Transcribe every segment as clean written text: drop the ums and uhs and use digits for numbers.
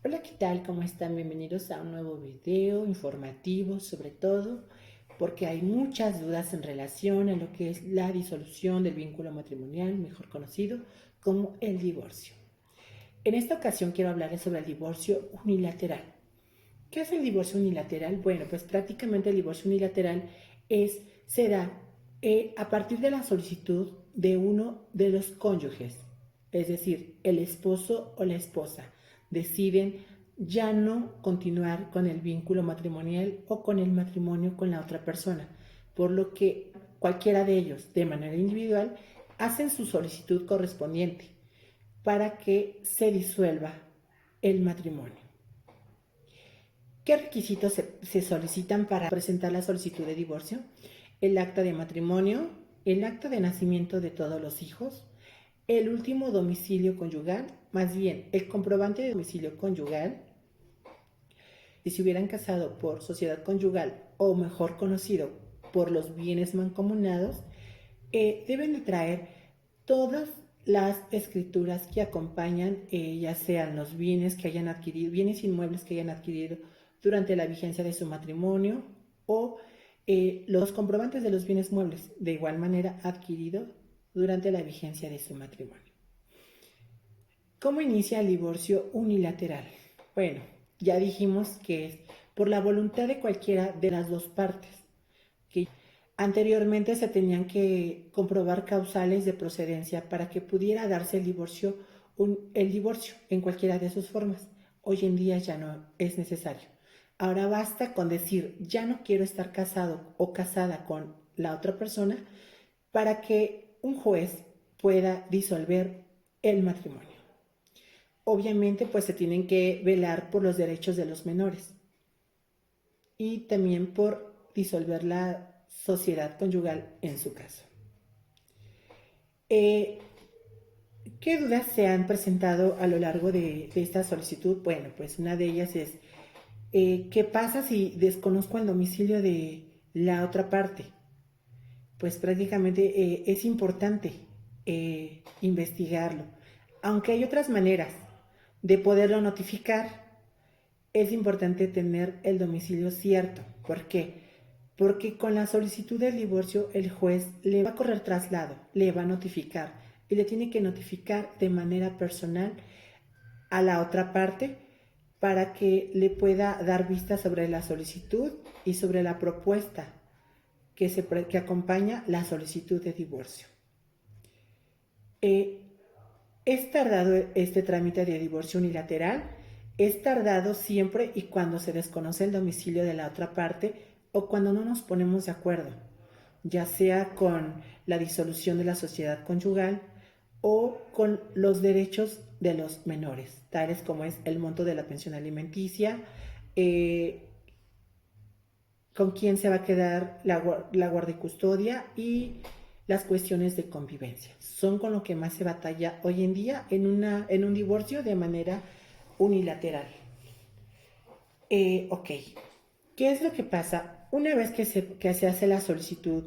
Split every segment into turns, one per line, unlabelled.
Hola, ¿qué tal? ¿Cómo están? Bienvenidos a un nuevo video informativo, sobre todo porque hay muchas dudas en relación a lo que es la disolución del vínculo matrimonial, mejor conocido como el divorcio. En esta ocasión quiero hablarles sobre el divorcio unilateral. ¿Qué es el divorcio unilateral? Bueno, pues prácticamente el divorcio unilateral se da a partir de la solicitud de uno de los cónyuges, es decir, el esposo o la esposa, deciden ya no continuar con el vínculo matrimonial o con el matrimonio con la otra persona, por lo que cualquiera de ellos, de manera individual, hacen su solicitud correspondiente para que se disuelva el matrimonio. ¿Qué requisitos se solicitan para presentar la solicitud de divorcio? El acta de matrimonio, el acta de nacimiento de todos los hijos, el último domicilio conyugal, más bien el comprobante de domicilio conyugal, y si hubieran casado por sociedad conyugal o mejor conocido por los bienes mancomunados, deben de traer todas las escrituras que acompañan, ya sean los bienes que hayan adquirido, bienes inmuebles que hayan adquirido durante la vigencia de su matrimonio o los comprobantes de los bienes muebles de igual manera adquiridos durante la vigencia de su matrimonio. ¿Cómo inicia el divorcio unilateral? Bueno, ya dijimos que es por la voluntad de cualquiera de las dos partes, que anteriormente se tenían que comprobar causales de procedencia para que pudiera darse el divorcio en cualquiera de sus formas. Hoy en día ya no es necesario. Ahora basta con decir ya no quiero estar casado o casada con la otra persona para que un juez pueda disolver el matrimonio. Obviamente pues se tienen que velar por los derechos de los menores y también por disolver la sociedad conyugal en su caso. Eh, ¿Qué dudas se han presentado a lo largo de esta solicitud? Bueno, pues una de ellas es, ¿qué pasa si desconozco el domicilio de la otra parte? Pues prácticamente es importante investigarlo. Aunque hay otras maneras de poderlo notificar, es importante tener el domicilio cierto. ¿Por qué? Porque con la solicitud del divorcio el juez le va a correr traslado, le va a notificar y le tiene que notificar de manera personal a la otra parte para que le pueda dar vista sobre la solicitud y sobre la propuesta que acompaña la solicitud de divorcio. Eh, es tardado este trámite de divorcio unilateral, es tardado siempre y cuando se desconoce el domicilio de la otra parte o cuando no nos ponemos de acuerdo, ya sea con la disolución de la sociedad conyugal o con los derechos de los menores, tales como es el monto de la pensión alimenticia, eh, con quién se va a quedar la guardia y custodia y las cuestiones de convivencia. Son con lo que más se batalla hoy en día en un divorcio de manera unilateral. Ok, ¿qué es lo que pasa? Una vez que se hace la solicitud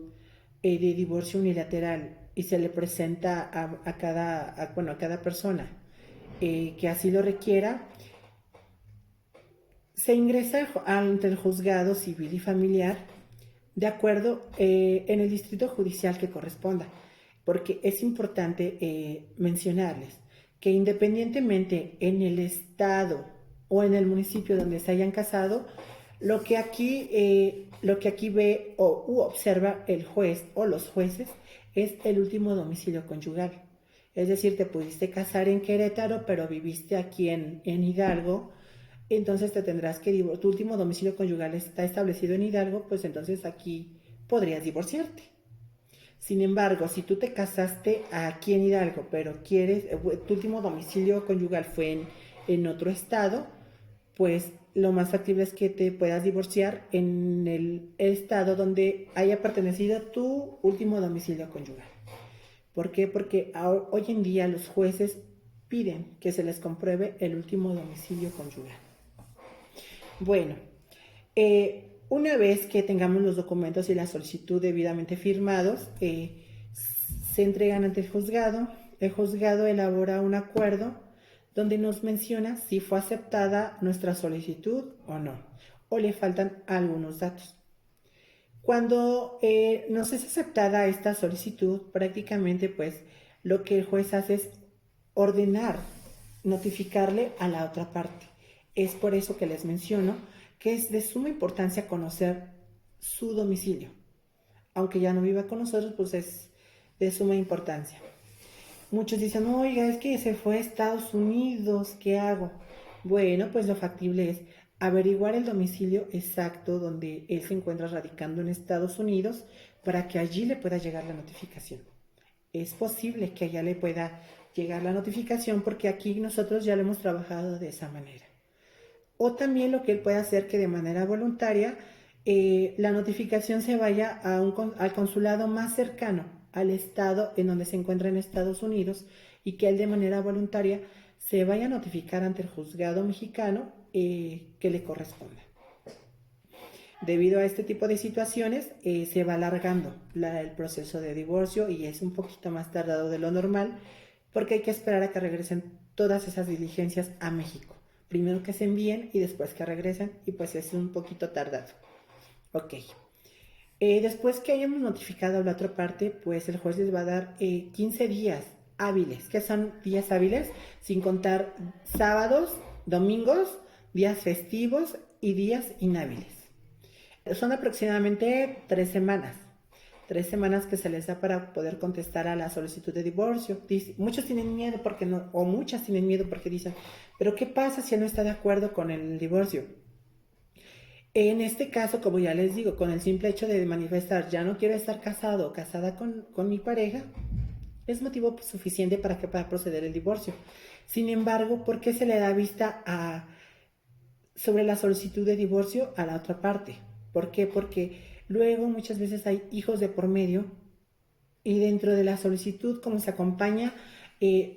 de divorcio unilateral y se le presenta a cada persona que así lo requiera, se ingresa ante el juzgado civil y familiar de acuerdo en el distrito judicial que corresponda, porque es importante mencionarles que independientemente en el estado o en el municipio donde se hayan casado, lo que aquí ve u observa el juez o los jueces es el último domicilio conyugal. Es decir, te pudiste casar en Querétaro, pero viviste aquí en Hidalgo, entonces te tendrás que tu último domicilio conyugal está establecido en Hidalgo, pues entonces aquí podrías divorciarte. Sin embargo, si tú te casaste aquí en Hidalgo, pero tu último domicilio conyugal fue en otro estado, pues lo más factible es que te puedas divorciar en el estado donde haya pertenecido tu último domicilio conyugal. ¿Por qué? Porque hoy en día los jueces piden que se les compruebe el último domicilio conyugal. Bueno, una vez que tengamos los documentos y la solicitud debidamente firmados, se entregan ante el juzgado elabora un acuerdo donde nos menciona si fue aceptada nuestra solicitud o no, o le faltan algunos datos. Cuando nos es aceptada esta solicitud, prácticamente pues lo que el juez hace es ordenar, notificarle a la otra parte. Es por eso que les menciono que es de suma importancia conocer su domicilio. Aunque ya no viva con nosotros, pues es de suma importancia. Muchos dicen, oiga, es que se fue a Estados Unidos, ¿qué hago? Bueno, pues lo factible es averiguar el domicilio exacto donde él se encuentra radicando en Estados Unidos para que allí le pueda llegar la notificación. Es posible que allá le pueda llegar la notificación porque aquí nosotros ya lo hemos trabajado de esa manera. O también lo que él puede hacer que de manera voluntaria la notificación se vaya al consulado más cercano al estado en donde se encuentra en Estados Unidos y que él de manera voluntaria se vaya a notificar ante el juzgado mexicano que le corresponda. Debido a este tipo de situaciones se va alargando el proceso de divorcio y es un poquito más tardado de lo normal porque hay que esperar a que regresen todas esas diligencias a México. Primero que se envíen y después que regresen y pues es un poquito tardado. Ok. Después que hayamos notificado a la otra parte, pues el juez les va a dar 15 días hábiles. ¿Qué son días hábiles? Sin contar sábados, domingos, días festivos y días inhábiles. Son aproximadamente 3 semanas. 3 semanas que se les da para poder contestar a la solicitud de divorcio. Muchos tienen miedo porque no, o muchas tienen miedo porque dicen, pero ¿qué pasa si él no está de acuerdo con el divorcio? En este caso, como ya les digo, con el simple hecho de manifestar ya no quiero estar casado o casada con mi pareja, es motivo suficiente para que pueda proceder el divorcio. Sin embargo, ¿por qué se le da vista sobre la solicitud de divorcio a la otra parte? ¿Por qué? Porque luego muchas veces hay hijos de por medio y dentro de la solicitud, como se acompaña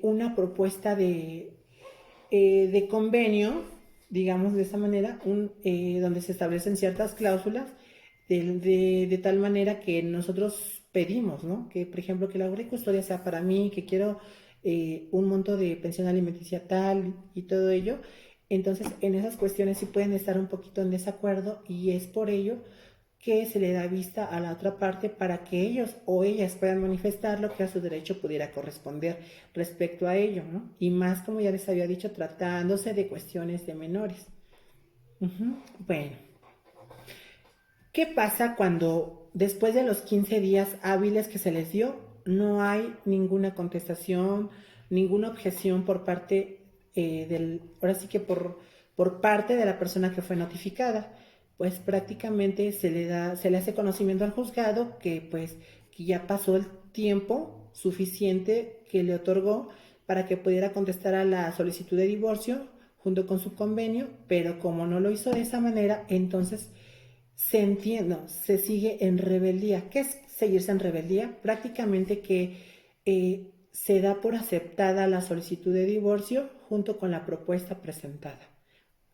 una propuesta de convenio, digamos de esa manera, donde se establecen ciertas cláusulas de tal manera que nosotros pedimos, ¿no? Que, por ejemplo, que la obra de custodia sea para mí, que quiero un monto de pensión alimenticia tal y todo ello. Entonces, en esas cuestiones sí pueden estar un poquito en desacuerdo y es por ello que se le da vista a la otra parte para que ellos o ellas puedan manifestar lo que a su derecho pudiera corresponder respecto a ello, ¿no? Y más, como ya les había dicho, tratándose de cuestiones de menores. Bueno, ¿qué pasa cuando después de los 15 días hábiles que se les dio no hay ninguna contestación, ninguna objeción por parte ahora sí que por parte de la persona que fue notificada? Pues prácticamente se le hace conocimiento al juzgado que ya pasó el tiempo suficiente que le otorgó para que pudiera contestar a la solicitud de divorcio junto con su convenio, pero como no lo hizo de esa manera, entonces se entiende, se sigue en rebeldía. ¿Qué es seguirse en rebeldía? Prácticamente que se da por aceptada la solicitud de divorcio junto con la propuesta presentada.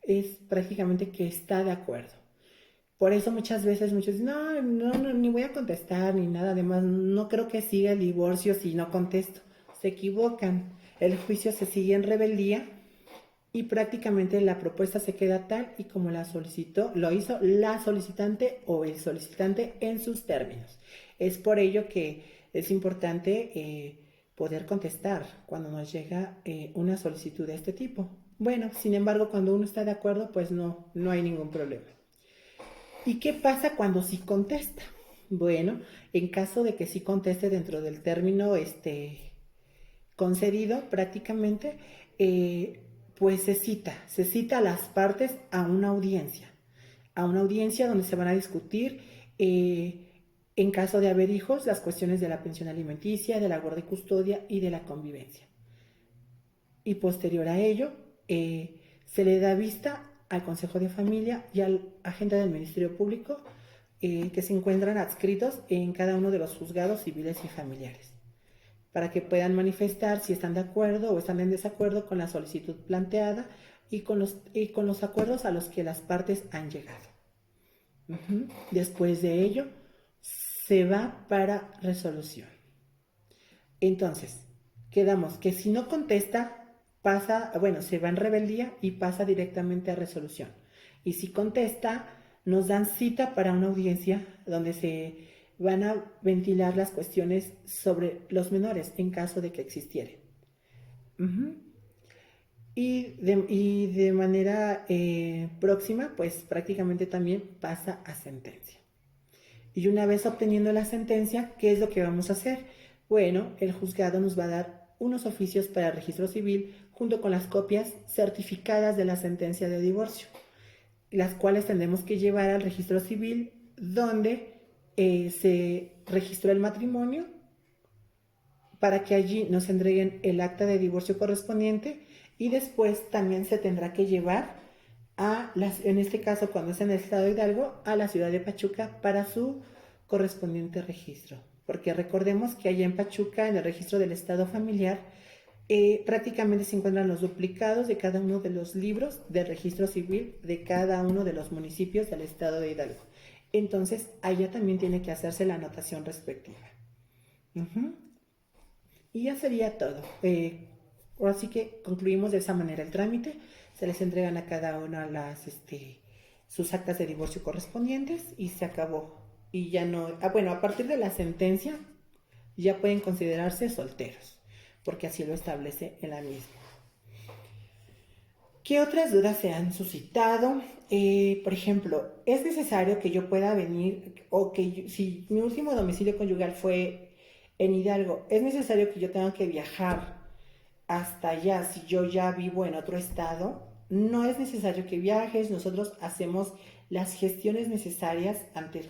Es prácticamente que está de acuerdo. Por eso muchas veces muchos dicen, no, ni voy a contestar ni nada, además no creo que siga el divorcio si no contesto. Se equivocan. El juicio se sigue en rebeldía y prácticamente la propuesta se queda tal y como la solicitó, lo hizo la solicitante o el solicitante en sus términos. Es por ello que es importante poder contestar cuando nos llega una solicitud de este tipo. Bueno, sin embargo, cuando uno está de acuerdo, pues no hay ningún problema. ¿Y qué pasa cuando sí contesta? Bueno, en caso de que sí conteste dentro del término concedido, prácticamente, pues se cita a las partes a una audiencia donde se van a discutir, en caso de haber hijos, las cuestiones de la pensión alimenticia, de la guarda y custodia y de la convivencia. Y posterior a ello, se le da vista al Consejo de Familia y al agente del Ministerio Público que se encuentran adscritos en cada uno de los juzgados civiles y familiares, para que puedan manifestar si están de acuerdo o están en desacuerdo con la solicitud planteada y con los acuerdos a los que las partes han llegado. Después de ello, se va para resolución. Entonces, quedamos que si no contesta, pasa, bueno, se va en rebeldía y pasa directamente a resolución. Y si contesta, nos dan cita para una audiencia donde se van a ventilar las cuestiones sobre los menores en caso de que existieren. Ujú. Y de manera próxima, pues prácticamente también pasa a sentencia. Y una vez obteniendo la sentencia, ¿qué es lo que vamos a hacer? Bueno, el juzgado nos va a dar unos oficios para el registro civil junto con las copias certificadas de la sentencia de divorcio, las cuales tendremos que llevar al registro civil donde se registró el matrimonio para que allí nos entreguen el acta de divorcio correspondiente y después también se tendrá que llevar en este caso cuando es en el estado de Hidalgo, a la ciudad de Pachuca para su correspondiente registro. Porque recordemos que allá en Pachuca, en el registro del estado familiar, prácticamente se encuentran los duplicados de cada uno de los libros de registro civil de cada uno de los municipios del estado de Hidalgo. Entonces, allá también tiene que hacerse la anotación respectiva. Uh-huh. Y ya sería todo. Así que concluimos de esa manera el trámite. Se les entregan a cada una sus actas de divorcio correspondientes y se acabó. Y ya no. Bueno, a partir de la sentencia ya pueden considerarse solteros, porque así lo establece en la misma. ¿Qué otras dudas se han suscitado? Por ejemplo, ¿es necesario que yo pueda venir o que si mi último domicilio conyugal fue en Hidalgo, es necesario que yo tenga que viajar hasta allá si yo ya vivo en otro estado? No es necesario que viajes, nosotros hacemos las gestiones necesarias ante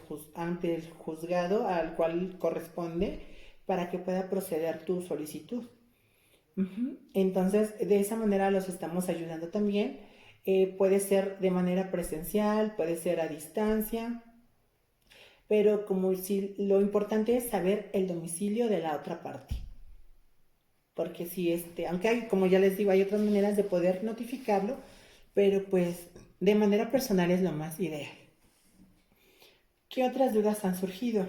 el juzgado al cual corresponde para que pueda proceder tu solicitud. Uh-huh. Entonces, de esa manera los estamos ayudando también. Puede ser de manera presencial, puede ser a distancia, pero como si lo importante es saber el domicilio de la otra parte. Porque si aunque hay, como ya les digo, hay otras maneras de poder notificarlo, pero pues de manera personal es lo más ideal. ¿Qué otras dudas han surgido?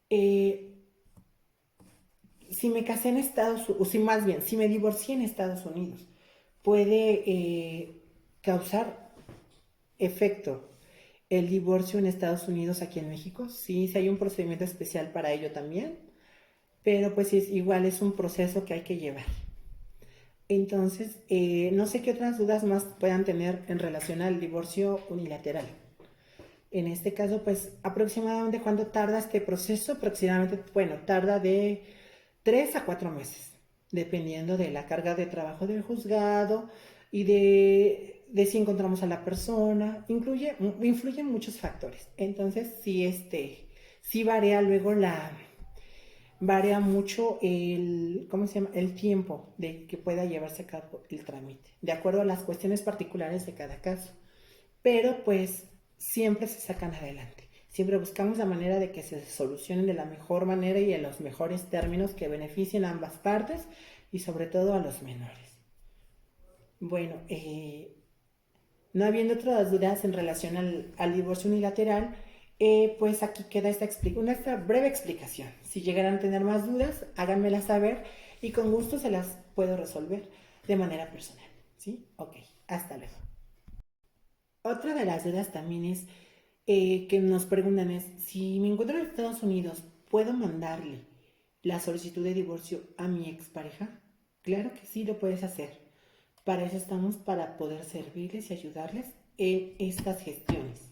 Si me casé en Estados Unidos, o si más bien, si me divorcié en Estados Unidos, puede causar efecto el divorcio en Estados Unidos aquí en México. Sí, sí hay un procedimiento especial para ello también, pero pues igual es un proceso que hay que llevar. Entonces, no sé qué otras dudas más puedan tener en relación al divorcio unilateral. En este caso, pues aproximadamente cuánto tarda este proceso, aproximadamente, bueno, tarda de 3 a 4 meses, dependiendo de la carga de trabajo del juzgado y de si encontramos a la persona. Influyen muchos factores. Entonces, sí varía mucho ¿cómo se llama? El tiempo de que pueda llevarse a cabo el trámite, de acuerdo a las cuestiones particulares de cada caso. Pero pues siempre se sacan adelante. Siempre buscamos la manera de que se solucionen de la mejor manera y en los mejores términos que beneficien a ambas partes y sobre todo a los menores. Bueno, no habiendo otras dudas en relación al divorcio unilateral, pues aquí queda esta breve explicación. Si llegaran a tener más dudas, háganmelas saber y con gusto se las puedo resolver de manera personal. ¿Sí? Ok, hasta luego. Otra de las dudas también es que nos preguntan es, si me encuentro en Estados Unidos, ¿puedo mandarle la solicitud de divorcio a mi expareja? Claro que sí, lo puedes hacer. Para eso estamos, para poder servirles y ayudarles en estas gestiones.